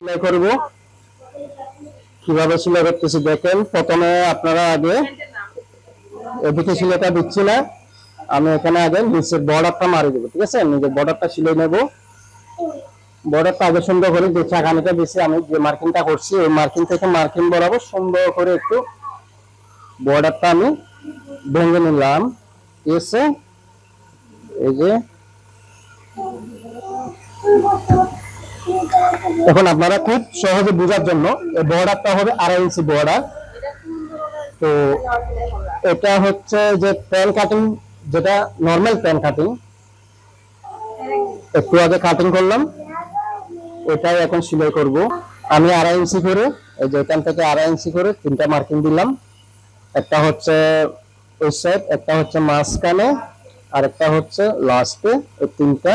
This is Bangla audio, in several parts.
সেলাই করব কিভাবে সেলাই করতেছি দেখেন। প্রথমে আপনারা আগে এদিকে সেলাইটা দিচ্ছি না, আমি এখানে আগে নিচের বর্ডারটা মারি দেবো। ঠিক আছে, নিজের বর্ডারটা সেলাই নেব। বর্ডারটা আগে সুন্দর করে যে চাকানিটা দিচ্ছি, আমি যে মার্কিংটা করছি ওই মার্কিং থেকে মার্কিং বরাবর সুন্দর করে একটু বর্ডারটা আমি ভেঙে নিলাম। ঠিক আছে, এই যে এখন আপনারা খুব সহজে বোঝার জন্য এই বর্ডারটা হবে 2.5 ইঞ্চি বর্ডার। তো এটা হচ্ছে যে প্যান কাটিং, যেটা নর্মাল প্যান কাটিং একটু আগে কাটিং করলাম, এটাই এখন সেলাই করব। আমি 2.5 ইঞ্চি করে, এই যে এখান থেকে 2.5 ইঞ্চি করে 3টা মার্কিং দিলাম। একটা হচ্ছে ওই সাইড, একটা হচ্ছে মাঝখানে, আর একটা হচ্ছে লাস্টে। এই 3টা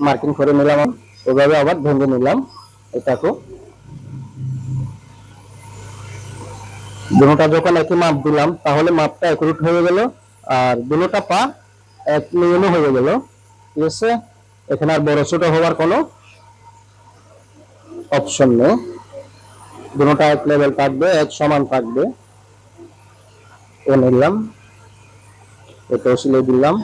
মার্কিং করে নিলাম, ওইভাবে আবার ভেঙে নিলাম। এটাকে দুটোটা যখন একই মাপ দিলাম তাহলে মাপটা একুরেট হয়ে গেল, আর দুটোটা পা এক নিয়মে হয়ে গেল। ঠিক আছে, এখানে আর বড় ছোট হওয়ার কোনো অপশন নেই, দুটোটা এক লেভেল থাকবে, এক সমান থাকবে। এ নিলাম, এটাও সিলাই দিলাম।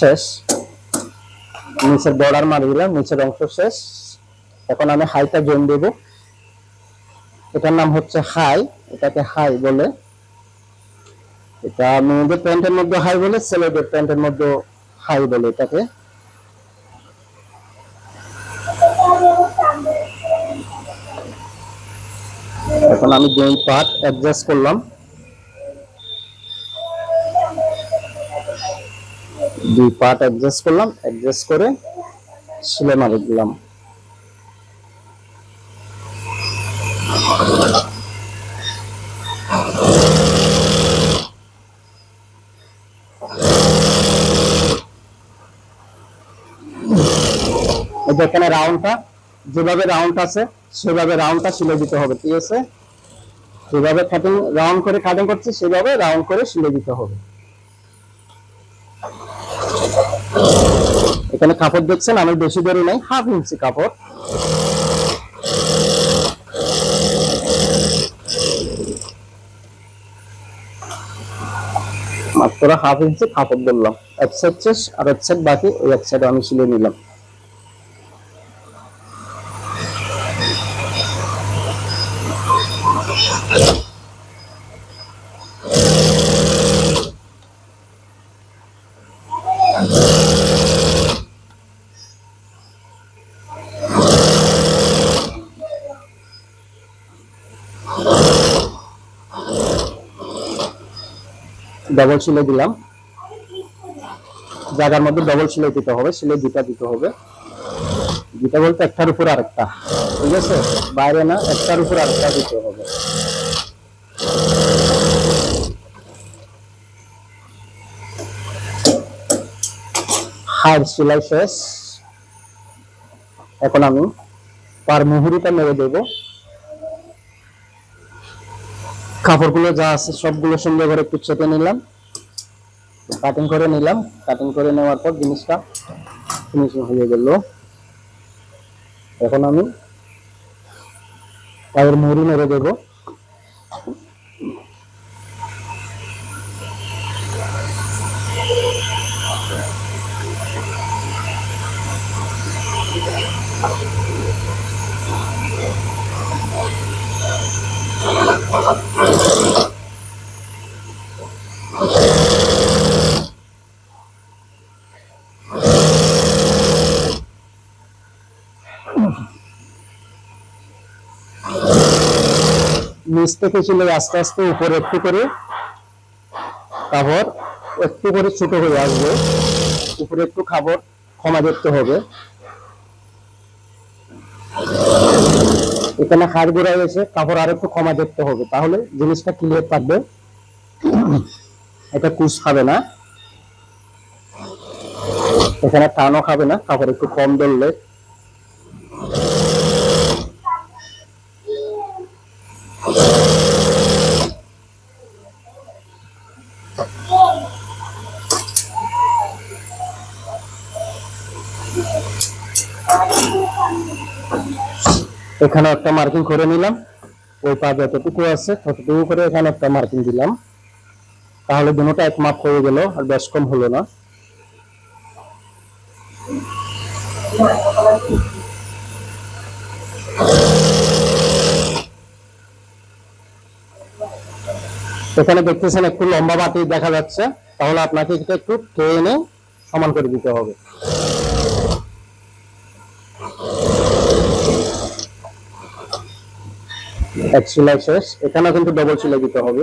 শেষ, নিচের বর্ডার মারি দিলাম, নিচের অংশ শেষ। এখন আমি হাইটা জয়েন দেব। এটার নাম হচ্ছে হাই, এটাকে হাই বলে। এটা মেয়েদের প্যান্টের মধ্যে হাই বলে, ছেলেদের প্যান্টের মধ্যে হাই বলে এটাকে। এখন আমি দুই পার্ট অ্যাডজাস্ট করলাম, অ্যাডজাস্ট করে সেলাই মারি দিলাম। এখানে রাউন্ডটা যেভাবে রাউন্ড আছে সেভাবে রাউন্ডটা সেলাই দিতে হবে। ঠিক আছে, যেভাবে কাটিং রাউন্ড করে কাটিং করছি সেভাবে রাউন্ড করে সেলাই দিতে হবে। এখানে কাপড় দেখছেন আমি বেশি ধরে নাই, 1/2 ইঞ্চি কাপড়। মাত্র 1/2 ইঞ্চি কাপড় ধরলাম, এক সাইড শেষ আর এক সাইড বাকি, ওই এক সাইড আমি সেলাই নিলাম। ডবল সেলাই দিলাম, জায়গার মধ্যে ডবল সেলাই দিতে হবে, সেলাই দুটা দিতে হবে। দুটা বলতে একটার উপর আরেকটা, ঠিক আছে, বাইরে না, একটার উপর আরেকটা দিতে হবে। হাড় সেলাই শেষ। এখন আমি পার মুহুরিটা মেরে দেব। কাপড়গুলো যা আছে সবগুলো সুন্দর করে একটু চেপে নিলাম, কাটিং করে নিলাম। কাটিং করে নেওয়ার পর জিনিসটা ফিনিশিং হয়ে গেল। এখন আমি পায়ের মুহুরি মেরে দেব। নিচ থেকে চলে আস্তে আস্তে উপরে একটু করে কাপড় একটু করে ছোট হয়ে আসবে, উপরে একটু কাপড় ক্ষমা দেখতে হবে। এখানে হাড় গোড়া গেছে, কাপড় আর একটু ক্ষমা দেখতে হবে, তাহলে জিনিসটা ক্লিয়ার থাকবে, এটা কুচ খাবে না, এখানে টানও খাবে না, কাপড় একটু কম ধরলে। এখানে একটা মার্কিং করে নিলাম, ওই পা যতটুকু আছে ততটুকু করে এখানে একটা মার্কিং দিলাম, তাহলে দুটোটা এক মাপ হয়ে গেল, আর বেশ কম হলো না। এখানে দেখতেছেন একটু লম্বা বাটি দেখা যাচ্ছে, তাহলে আপনাকে এটা একটু টেনে সমান করে দিতে হবে। এক সেলাই শেষ, এখানে কিন্তু ডবল সেলাই দিতে হবে,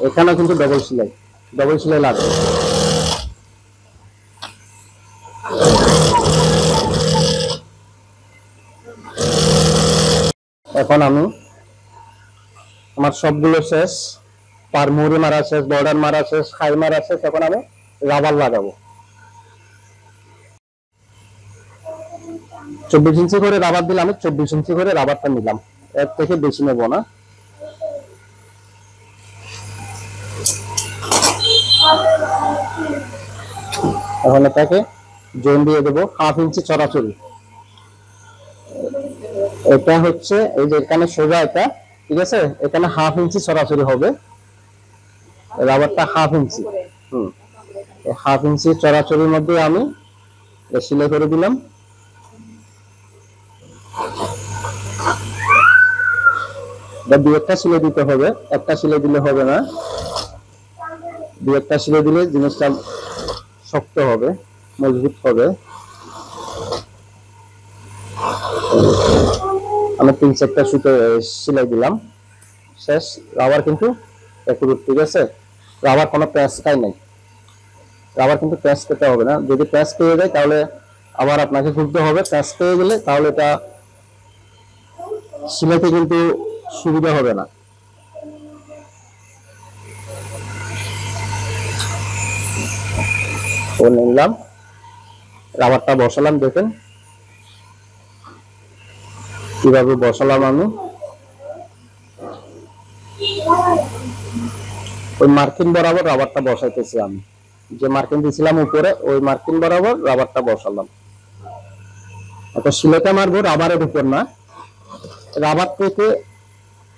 এখানে কিন্তু ডবল সেলাই লাগবে। এখন আমি আমার সবগুলো শেষ, পার মুড়ি মারা শেষ, বর্ডার মারা শেষ, খাই মারা শেষ, এখন আমি রাবার লাগাবো। 24 ইঞ্চি করে রাবার দিলে আমি 24 ইঞ্চি করে রাবারটা নিলাম, এর থেকে বেশি নেব না। এখন এটাকে জয়েন দিয়ে দেবো 1/2 ইঞ্চি চড়াচড়ি। এটা হচ্ছে এই যে এখানে সোজা, এটা ঠিক আছে, এখানে 1/2 ইঞ্চি চড়াচড়ি হবে, রাবারটা 1/2 ইঞ্চি। এই 1/2 ইঞ্চি চড়াচড়ির মধ্যে আমি সেলাই করে দিলাম। দুই একটা সেলাই দিতে হবে, একটা সেলাই দিলে হবে না, দুই একটা সেলাই দিলে জিনিসটা শক্ত হবে, মজবুত হবে। আমি 3-4টা সুতো সেলাই দিলাম, শেষ। রাবার কিন্তু একুরেট, ঠিক আছে, রাবার কোনো প্যাঁচ খাই নাই, রাবার কিন্তু প্যাঁচ পেতে হবে না, যদি প্যাঁচ পেয়ে যায় তাহলে আবার আপনাকে খুলতে হবে, প্যাঁচ পেয়ে গেলে তাহলে এটা সেলাইতে কিন্তু সুবিধা হবে না। ও নিলাম, রাবারটা বসালাম, দেখেন কিভাবে বসালাম আমি। ওই মার্কিন বরাবর রাবারটা বসাইতেছি আমি, যে মার্কিন দিয়েছিলাম উপরে ওই মার্কিন বরাবর রাবারটা বসালাম। অত সিলেটা মারবো রাবারের উপর না, রাবার থেকে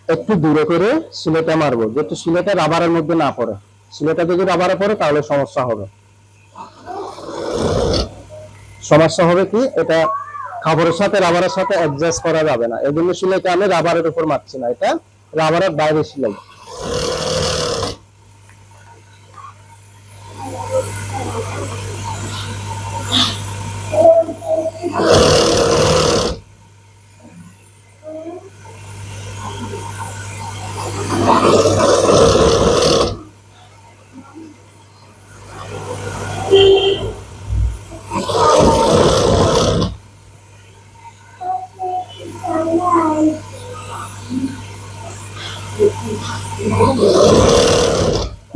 একটু দূরে করে সিলেটা মারবো, যেহেতু সিলেটা রাবারের মধ্যে না পড়ে, সিলেটা যদি রাবারে পড়ে তাহলে সমস্যা হবে। সমস্যা হবে কি, এটা খাবারের সাথে রাবারের সাথে অ্যাডজাস্ট করা যাবে না, এই জন্য সিলাইটা আমি রাবারের উপর মারছি না, এটা রাবারের বাইরে সিলাই।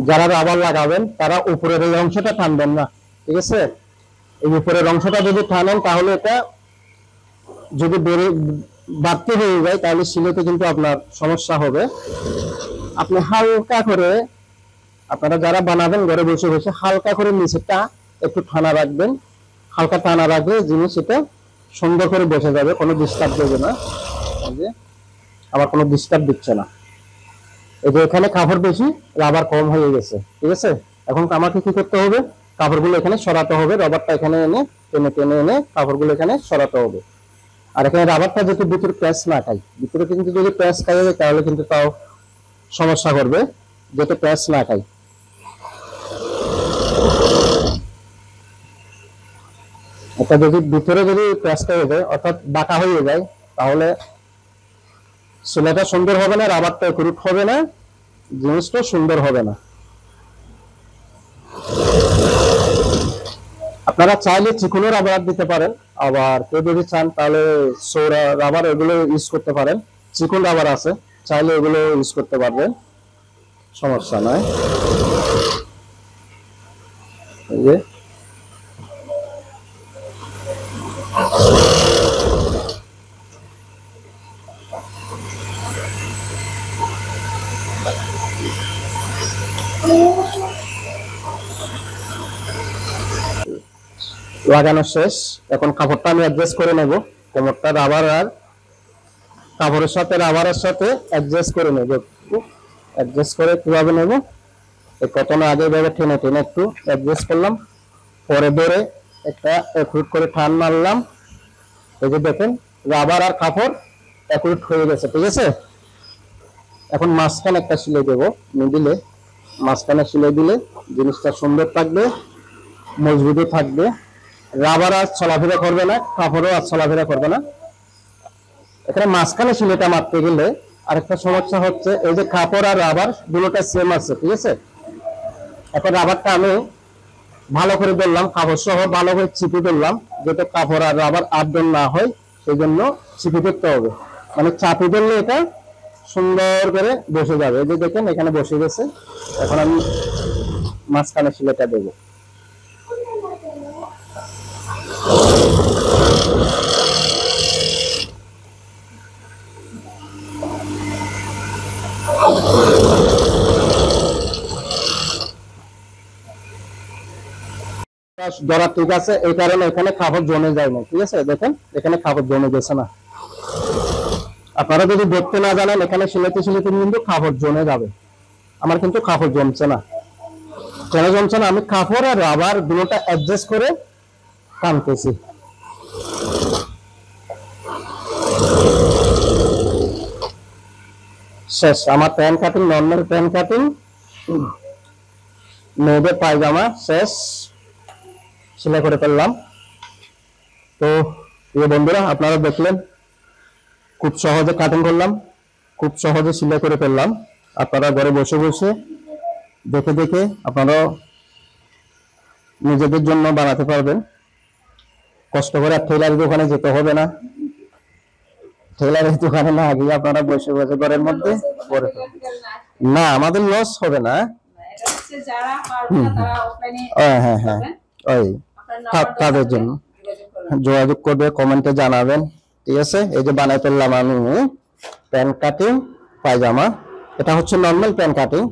যারা রাবার লাগাবেন তারা উপরের এই অংশটা টানবেন না, ঠিক আছে, এই উপরের অংশটা যদি টানেন তাহলে এটা যদি বাড়তে হয়ে যায় তাহলে সিলেতে কিন্তু আপনার সমস্যা হবে। আপনি হালকা করে, আপনারা যারা বানাবেন ঘরে বসে বসে হালকা করে নিচেটা একটু টানা রাখবেন, হালকা টানা রাখলে জিনিস এটা সুন্দর করে বসে যাবে, কোনো ডিস্টার্ব দেবে না, আবার কোনো ডিস্টার্ব দিচ্ছে না। এই যে এখানে কাপড় বেশি, রাবার কম হয়ে গেছে, ঠিক আছে, এখন আমাকে কি করতে হবে, কাপড়গুলো এখানে সরাতে হবে, রাবারটা এখানে এনে টেনে টেনে এনে কাপড়গুলো এখানে সরাতে হবে। আর এখানে রাবারটা যদি ভিতরে প্যাঁচ না খায়, ভিতরে কিন্তু যদি প্যাঁচ খাই তাহলে কিন্তু তাও সমস্যা করবে, যাতে প্যাঁচ না খায়। এটা যদি ভিতরে যদি প্যাঁচটা হয়ে যায় অর্থাৎ বাঁকা হয়ে যায় তাহলে সেলাইটা সুন্দর হবে না, রাবারটা একুরেট হবে না, জিনিসটা সুন্দর হবে না। আপনারা চাইলে চিকনও রাবার দিতে পারেন, আবার কেউ যদি চান তাহলে সৌরা রাবার এগুলো ইউজ করতে পারেন। চিকন রাবার আছে, চাইলে এগুলো ইউজ করতে পারবেন, সমস্যা নাই। এই যে লাগানো শেষ। এখন কাপড়টা আমি অ্যাডজাস্ট করে নেব, কোমরটা রাবার আর কাপড়ের সাথে রাবারের সাথে অ্যাডজাস্ট করে নেব। একটু অ্যাডজাস্ট করে কিভাবে নেব, এই কটনে আগে ভাবে টেনে টেনে একটু অ্যাডজাস্ট করলাম, পরে ধরে একটা একুট করে টান মারলাম। এই যে দেখেন রাবার আর কাপড় একুট হয়ে গেছে, ঠিক আছে। এখন মাঝখানে একটা সেলাই দেবো, মিডিলে মাঝখানে সেলাই দিলে জিনিসটা সুন্দর থাকবে, মজবুতও থাকবে। রাবার আর চলাফেরা করবে না, কাপড়ও আর চলাফেরা করবে না। এখানে মাঝখানে সেলাইটা মারতে গেলে আরেকটা সমস্যা হচ্ছে, এই যে কাপড় আর রাবার দুটোটা সেম আছে, ঠিক আছে। এখন রাবারটা আমি ভালো করে ধরলাম, কাপড় সহ ভালো করে চিপে ধরলাম, যাতে কাপড় আর রাবার আপডাউন না হয়, সেই জন্য চিপে ধরতে হবে। মানে চাপে ধরলে এটা সুন্দর করে বসে যাবে। এই যে দেখেন এখানে বসে গেছে। এখন আমি মাঝখানে সেলাইটা দেবো। ধরা ঠিক আছে, এই কারণে এখানে কাপড় জমে যায় না, ঠিক আছে। দেখেন এখানে কাপড় জমে গেছে না। আপনারা যদি দেখতে না জানেন, এখানে সিলাইতে সিলাইতে কিন্তু কাপড় জমে যাবে। আমার কিন্তু কাপড় জমছে না, কেন জমছে না, আমি কাপড় আর রাবার দুটোটা অ্যাডজাস্ট করে টানতেছি। শেষ আমার pant cutting, normal pant cutting, মেয়েদের পায়জামা শেষ, সেলাই করে ফেললাম। তো প্রিয় বন্ধুরা, আপনারা দেখলেন খুব সহজে কাটিং করলাম, খুব সহজে সেলাই করে ফেললাম। আপনারা ঘরে বসে বসে দেখে দেখে আপনারা নিজেদের জন্য বানাতে পারবেন। কষ্ট করে টেলারের দোকানে যেতে হবে না, টেলারের দোকানে না গিয়ে আপনারা বসে বসে ঘরের মধ্যে করে না, আমাদের লস হবে না। হ্যাঁ হ্যাঁ, ওই তাদের জন্য যোগাযোগ করবে, কমেন্টে জানাবেন, ঠিক আছে। এই যে বানাই ফেললাম আমি প্যান্ট কাটিং পায়জামা, এটা হচ্ছে নর্মাল প্যান্ট কাটিং।